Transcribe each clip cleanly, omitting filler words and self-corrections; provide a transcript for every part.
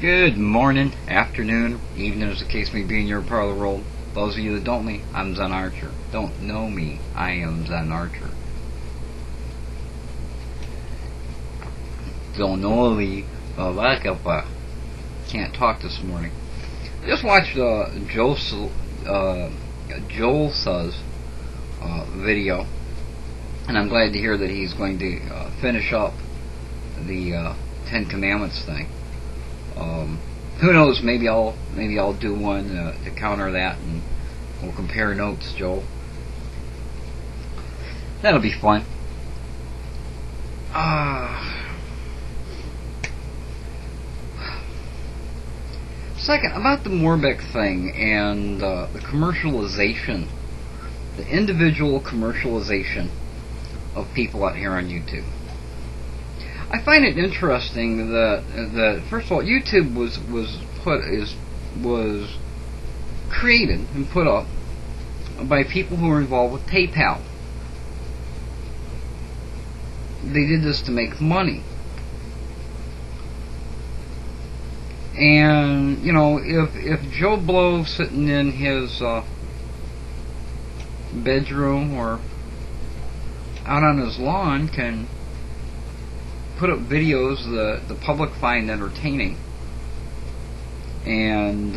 Good morning, afternoon, evening, as the case may be in your part of the world. Those of you that don't me, I'm Zen Archer. Don't know me, I am Zen Archer. Don't know me, can't talk this morning. I just watched Joel Suh's video, and I'm glad to hear that he's going to finish up the Ten Commandments thing. Who knows? Maybe I'll do one to counter that, and we'll compare notes, Joel. That'll be fun. Second, about the Morbek thing and the commercialization, the individual commercialization of people out here on YouTube. I find it interesting that first of all, YouTube was created and put up by people who were involved with PayPal. They did this to make money. And, you know, if Joe Blow sitting in his bedroom or out on his lawn can put up videos the public find entertaining, and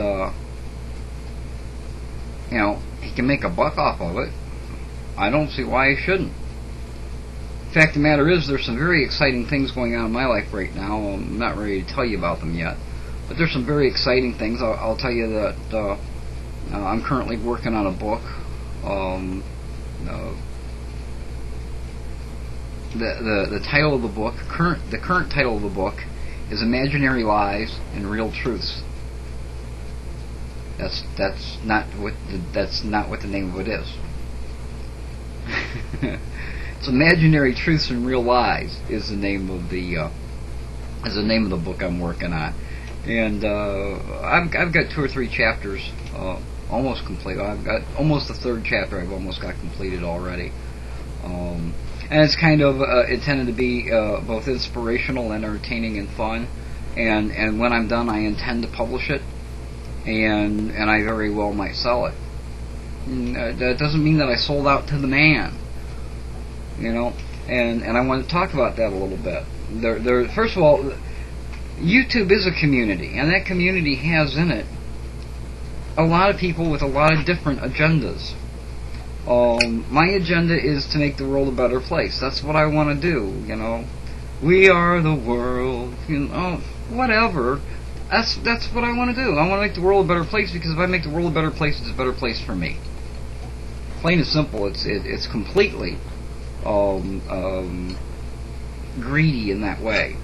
you know, he can make a buck off of it, I don't see why he shouldn't. The fact of the matter is, there's some very exciting things going on in my life right now. I'm not ready to tell you about them yet, but there's some very exciting things. I'll tell you that I'm currently working on a book. The title of the book, the current title of the book, is Imaginary Lies and Real Truths. That's not what the name of it is. It's Imaginary Truths and Real Lies is the name of the book I'm working on, and I've got 2 or 3 chapters almost complete. I've got almost the 3rd chapter. I've almost got completed already. And it's kind of intended to be both inspirational and entertaining and fun. And when I'm done, I intend to publish it, and I very well might sell it. That doesn't mean that I sold out to the man, you know. And I want to talk about that a little bit. First of all, YouTube is a community, and that community has in it a lot of people with a lot of different agendas. My agenda is to make the world a better place. That's what I want to do, you know. We are the world, you know, whatever. That's what I want to do. I want to make the world a better place, because if I make the world a better place, it's a better place for me. Plain and simple. It's completely greedy in that way.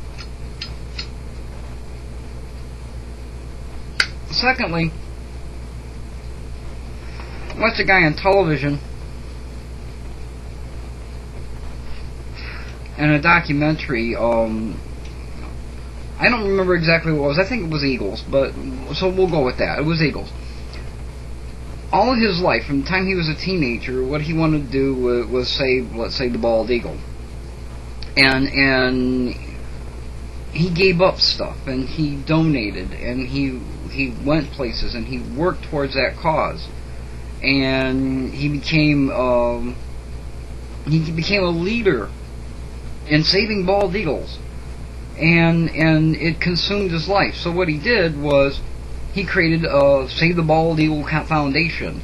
Secondly, I watched a guy on television in a documentary. I don't remember exactly what it was. I think it was eagles, but so we'll go with that. It was eagles. All of his life, from the time he was a teenager, what he wanted to do was save, let's say, the bald eagle. And he gave up stuff, and he donated, and he went places, and he worked towards that cause. And he became a leader in saving bald eagles, and it consumed his life. So what he did was he created Save the Bald Eagle Foundation,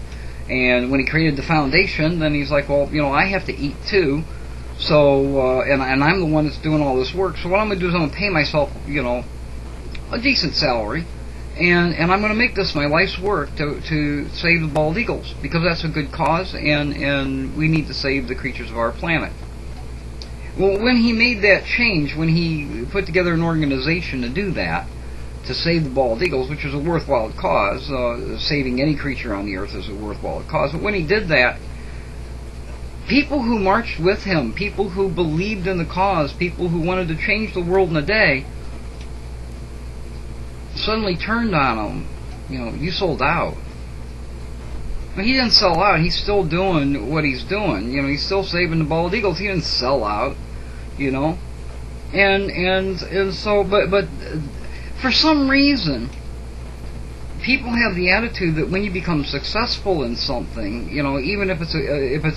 and when he created the foundation, then he's like, well, you know, I have to eat too, so and I'm the one that's doing all this work. So what I'm going to do is I'm going to pay myself, you know, a decent salary, and I'm going to make this my life's work to save the bald eagles, because that's a good cause, and we need to save the creatures of our planet. Well, when he made that change, when he put together an organization to do that, to save the bald eagles, which is a worthwhile cause, saving any creature on the earth is a worthwhile cause, but when he did that, people who marched with him, people who believed in the cause, people who wanted to change the world in a day, suddenly turned on him. You know, you sold out. But he didn't sell out. He's still doing what he's doing. You know, he's still saving the bald eagles. He didn't sell out. You know, and so, but for some reason, people have the attitude that when you become successful in something, you know, even if it's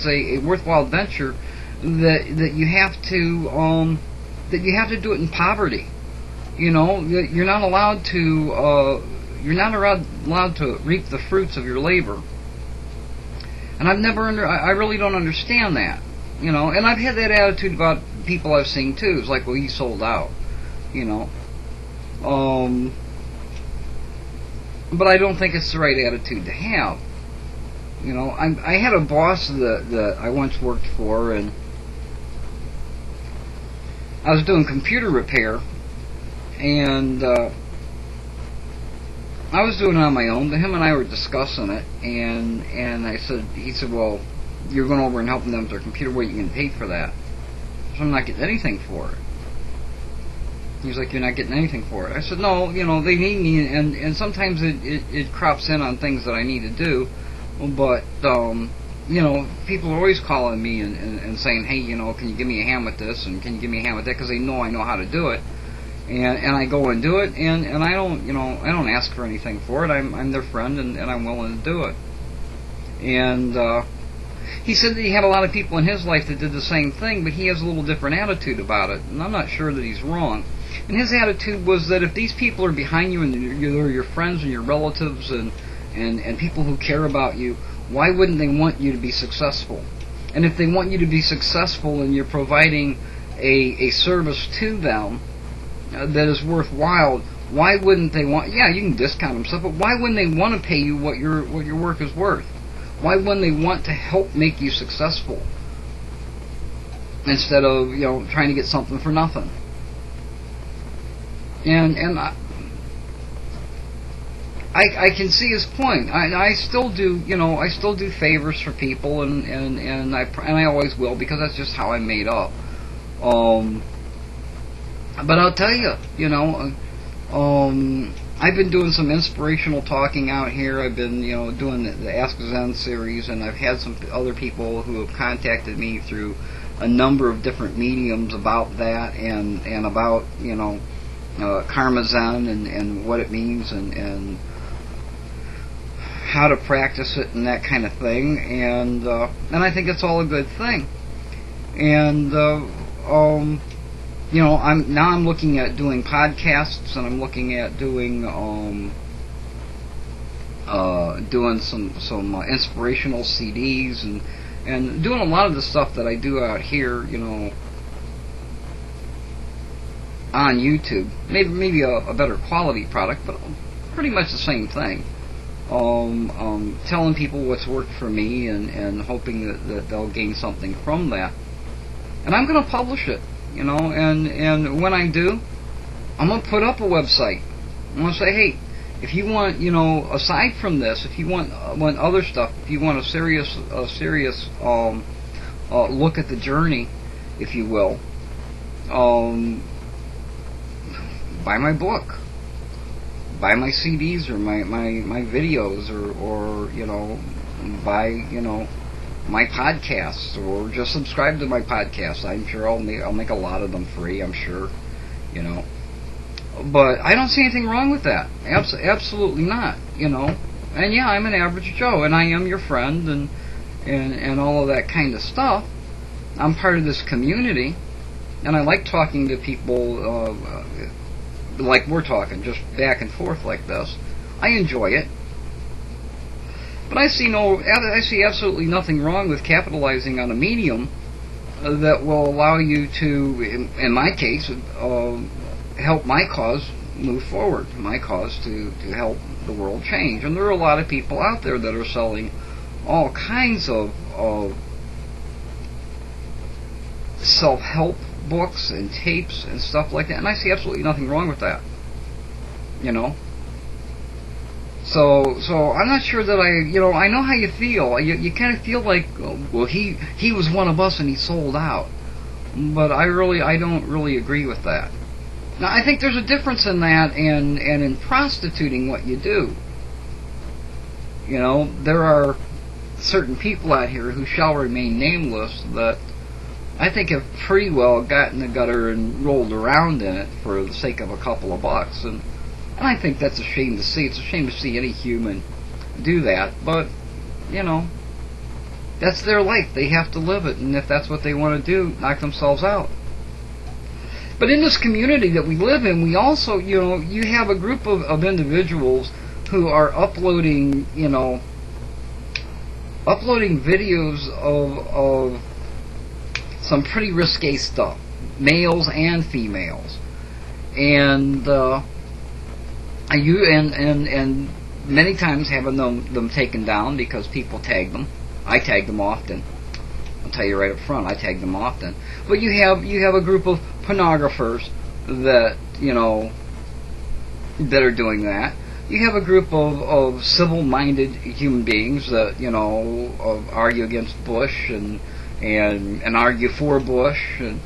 a worthwhile venture, that you have to do it in poverty. You know, you're not allowed to allowed to reap the fruits of your labor. And I really don't understand that. You know, and I've had that attitude about people I've seen too. It's like, well, he sold out. You know. But I don't think it's the right attitude to have. You know, I had a boss that I once worked for, and I was doing computer repair, and I was doing it on my own. But him and I were discussing it, and he said, well, you're going over and helping them with their computer. What are you getting paid for that? So I'm not getting anything for it. He's like, you're not getting anything for it. I said, no, you know, they need me, and sometimes it crops in on things that I need to do, but, you know, people are always calling me and saying, hey, you know, can you give me a hand with this, and can you give me a hand with that, because they know I know how to do it, and I go and do it, and I don't, you know, I don't ask for anything for it. I'm their friend, and I'm willing to do it. And he said that he had a lot of people in his life that did the same thing, but he has a little different attitude about it, and I'm not sure that he's wrong. And his attitude was that if these people are behind you and they're your friends and your relatives and people who care about you, why wouldn't they want you to be successful? And if they want you to be successful and you're providing a service to them that is worthwhile, why wouldn't they want? Yeah, you can discount them stuff, but why wouldn't they want to pay you what your work is worth? Why wouldn't they want to help make you successful instead of, you know, trying to get something for nothing? And I can see his point. I still do, you know, I still do favors for people, and I always will, because that's just how I'm made up. But I'll tell you, you know, I've been doing some inspirational talking out here. I've been, you know, doing the Ask Zen series, and I've had some other people who have contacted me through a number of different mediums about that, and about, you know, Karma Zen and what it means, and how to practice it and that kind of thing, and I think it's all a good thing. And you know, I'm looking at doing podcasts, and I'm looking at doing some inspirational CDs, and doing a lot of the stuff that I do out here, you know, on YouTube. Maybe a better quality product, but pretty much the same thing. Telling people what's worked for me, and hoping that they'll gain something from that. And I'm going to publish it, you know, and when I do, I'm going to put up a website. I'm going to say, hey, if you want, you know, aside from this, if you want other stuff, if you want a serious look at the journey, if you will, buy my book, buy my CDs or my videos, or you know, buy, you know, my podcasts, or just subscribe to my podcasts. I'm sure I'll make a lot of them free, I'm sure, you know. But I don't see anything wrong with that. Absolutely not, you know. And yeah, I'm an average Joe, and I am your friend, and all of that kind of stuff. I'm part of this community, and I like talking to people like we're talking, just back and forth like this. I enjoy it. But I see absolutely nothing wrong with capitalizing on a medium that will allow you to, in my case, help my cause move forward, my cause to help the world change. And there are a lot of people out there that are selling all kinds of self-help books and tapes and stuff like that, and I see absolutely nothing wrong with that, you know. So I'm not sure that I know how you feel. You kind of feel like, well, he was one of us and he sold out, but I don't really agree with that. Now, I think there's a difference in that and in prostituting what you do. You know, there are certain people out here who shall remain nameless that I think have pretty well got in the gutter and rolled around in it for the sake of a couple of bucks, and And I think that's a shame to see. It's a shame to see any human do that. But, you know, that's their life. They have to live it. And if that's what they want to do, knock themselves out. But in this community that we live in, we also, you know, you have a group of individuals who are uploading, you know, uploading videos of some pretty risque stuff, males and females, and and many times having them taken down because people tag them. I tag them often. I'll tell you right up front, I tag them often. But you have a group of pornographers that, you know, that are doing that. You have a group of civil-minded human beings that, you know, argue against Bush and argue for Bush, and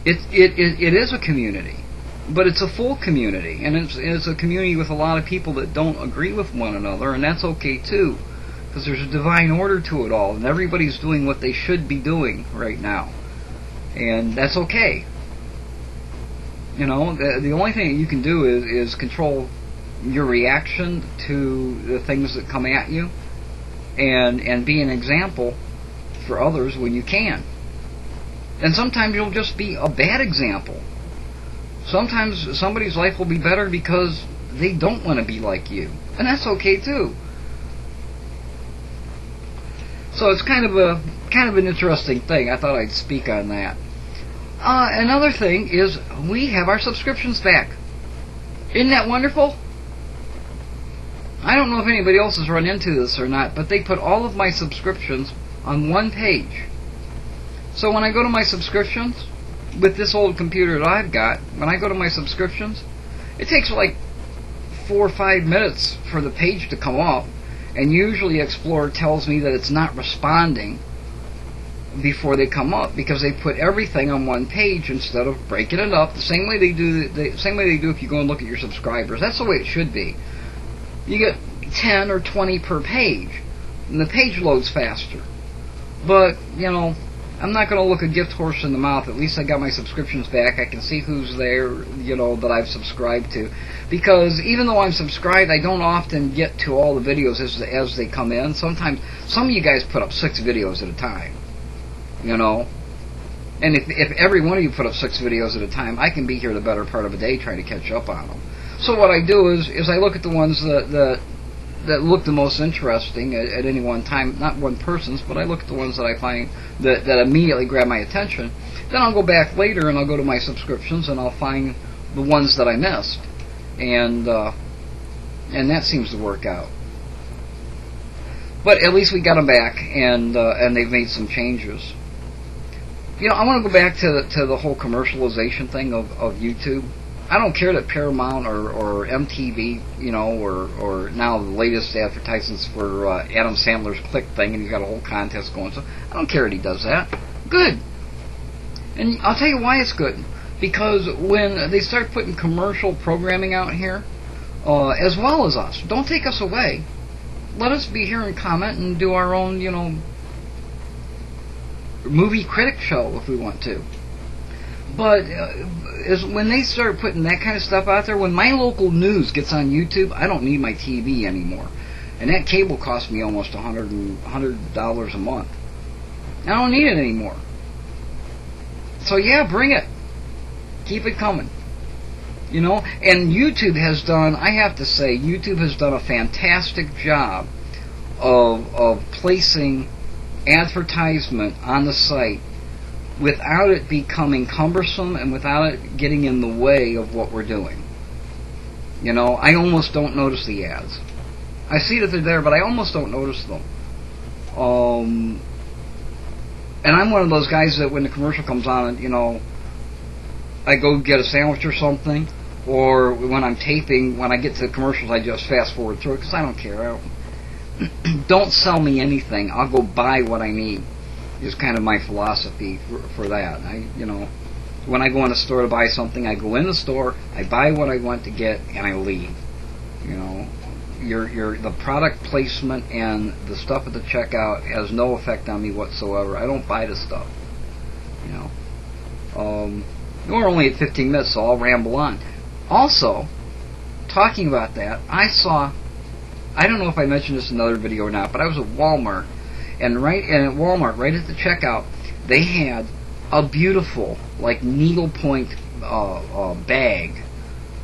it is a community, but it's a full community, and it's a community with a lot of people that don't agree with one another, and that's okay too, because there's a divine order to it all, and everybody's doing what they should be doing right now, and that's okay. You know, the only thing that you can do is control your reaction to the things that come at you, and be an example for others when you can. And sometimes you'll just be a bad example. Sometimes somebody's life will be better because they don't want to be like you, and that's okay too. So it's kind of an interesting thing. I thought I'd speak on that. Another thing is we have our subscriptions back. Isn't that wonderful? I don't know if anybody else has run into this or not, but they put all of my subscriptions on one page. So when I go to my subscriptions, with this old computer that I've got, when I go to my subscriptions, it takes like 4 or 5 minutes for the page to come up, and usually Explorer tells me that it's not responding before they come up, because they put everything on one page instead of breaking it up the same way they do if you go and look at your subscribers. That's the way it should be. You get 10 or 20 per page, and the page loads faster. But, you know, I'm not going to look a gift horse in the mouth. At least I got my subscriptions back. I can see who's there, you know, that I've subscribed to. Because even though I'm subscribed, I don't often get to all the videos as they come in. Sometimes, some of you guys put up 6 videos at a time. You know, and if every one of you put up 6 videos at a time, I can be here the better part of a day trying to catch up on them. So what I do is I look at the ones that look the most interesting at any one time, not one person's, but I look at the ones that I find that immediately grab my attention. Then I'll go back later and I'll go to my subscriptions and I'll find the ones that I missed, and that seems to work out. But at least we got them back, and they've made some changes. You know, I want to go back to the whole commercialization thing of YouTube. I don't care that Paramount or MTV, you know, or now the latest advertisements for Adam Sandler's Click thing, and he's got a whole contest going. So I don't care that he does that. Good. And I'll tell you why it's good. Because when they start putting commercial programming out here, as well as us, don't take us away. Let us be here and comment and do our own, you know, movie critic show if we want to. But when they start putting that kind of stuff out there, when my local news gets on YouTube, I don't need my TV anymore. And that cable costs me almost $100 a month. I don't need it anymore. So yeah, bring it. Keep it coming. You know, and YouTube has done, I have to say, YouTube has done a fantastic job of placing advertisement on the site without it becoming cumbersome and without it getting in the way of what we're doing. You know, I almost don't notice the ads. I see that they're there, but I almost don't notice them. And I'm one of those guys that when the commercial comes on, you know, I go get a sandwich or something, or when I'm taping, when I get to the commercials, I just fast forward through it because I don't care. Don't sell me anything. I'll go buy what I need. Is kind of my philosophy for that. You know, when I go in the store to buy something, I go in the store, I buy what I want to get, and I leave. You know, the product placement and the stuff at the checkout has no effect on me whatsoever. I don't buy the stuff. You know, We're only at 15 minutes, so I'll ramble on. Also, talking about that, I don't know if I mentioned this in another video or not, but I was at Walmart, and at Walmart, right at the checkout, they had a beautiful, like, needlepoint bag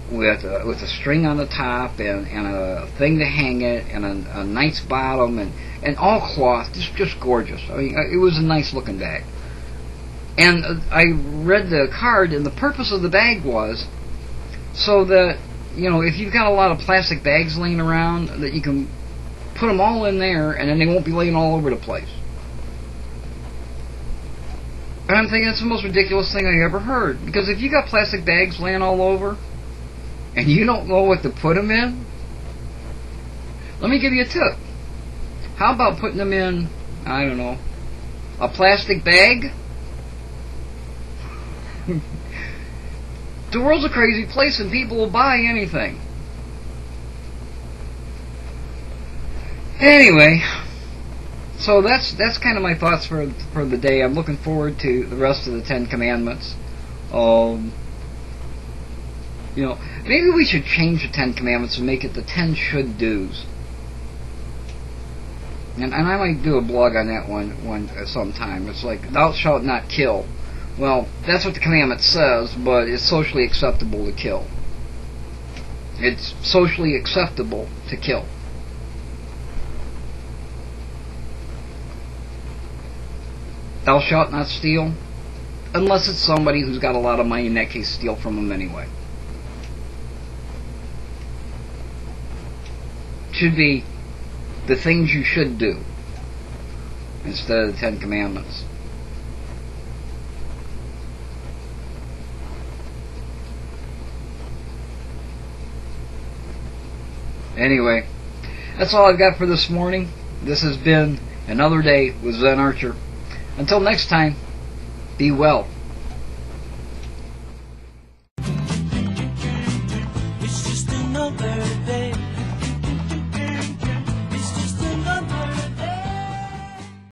with a string on the top and a thing to hang it and a nice bottom and all cloth, just gorgeous. I mean, it was a nice looking bag. And I read the card, and the purpose of the bag was so that, you know, if you've got a lot of plastic bags laying around, that you can put them all in there, and then they won't be laying all over the place. And I'm thinking, it's the most ridiculous thing I ever heard. Because if you got plastic bags laying all over, and you don't know what to put them in, let me give you a tip. How about putting them in, I don't know, a plastic bag? The world's a crazy place, and people will buy anything. Anyway, so that's kind of my thoughts for the day. I'm looking forward to the rest of the 10 Commandments. You know, maybe we should change the 10 Commandments and make it the 10 should-dos. And I might do a blog on that one sometime. It's like, thou shalt not kill. Well, that's what the commandment says, but it's socially acceptable to kill. It's socially acceptable to kill. Thou shalt not steal, unless it's somebody who's got a lot of money. In that case, steal from them anyway. Should be the things you should do instead of the 10 Commandments. Anyway, that's all I've got for this morning. This has been another day with Zen Archer. Until next time, be well. It's just another day.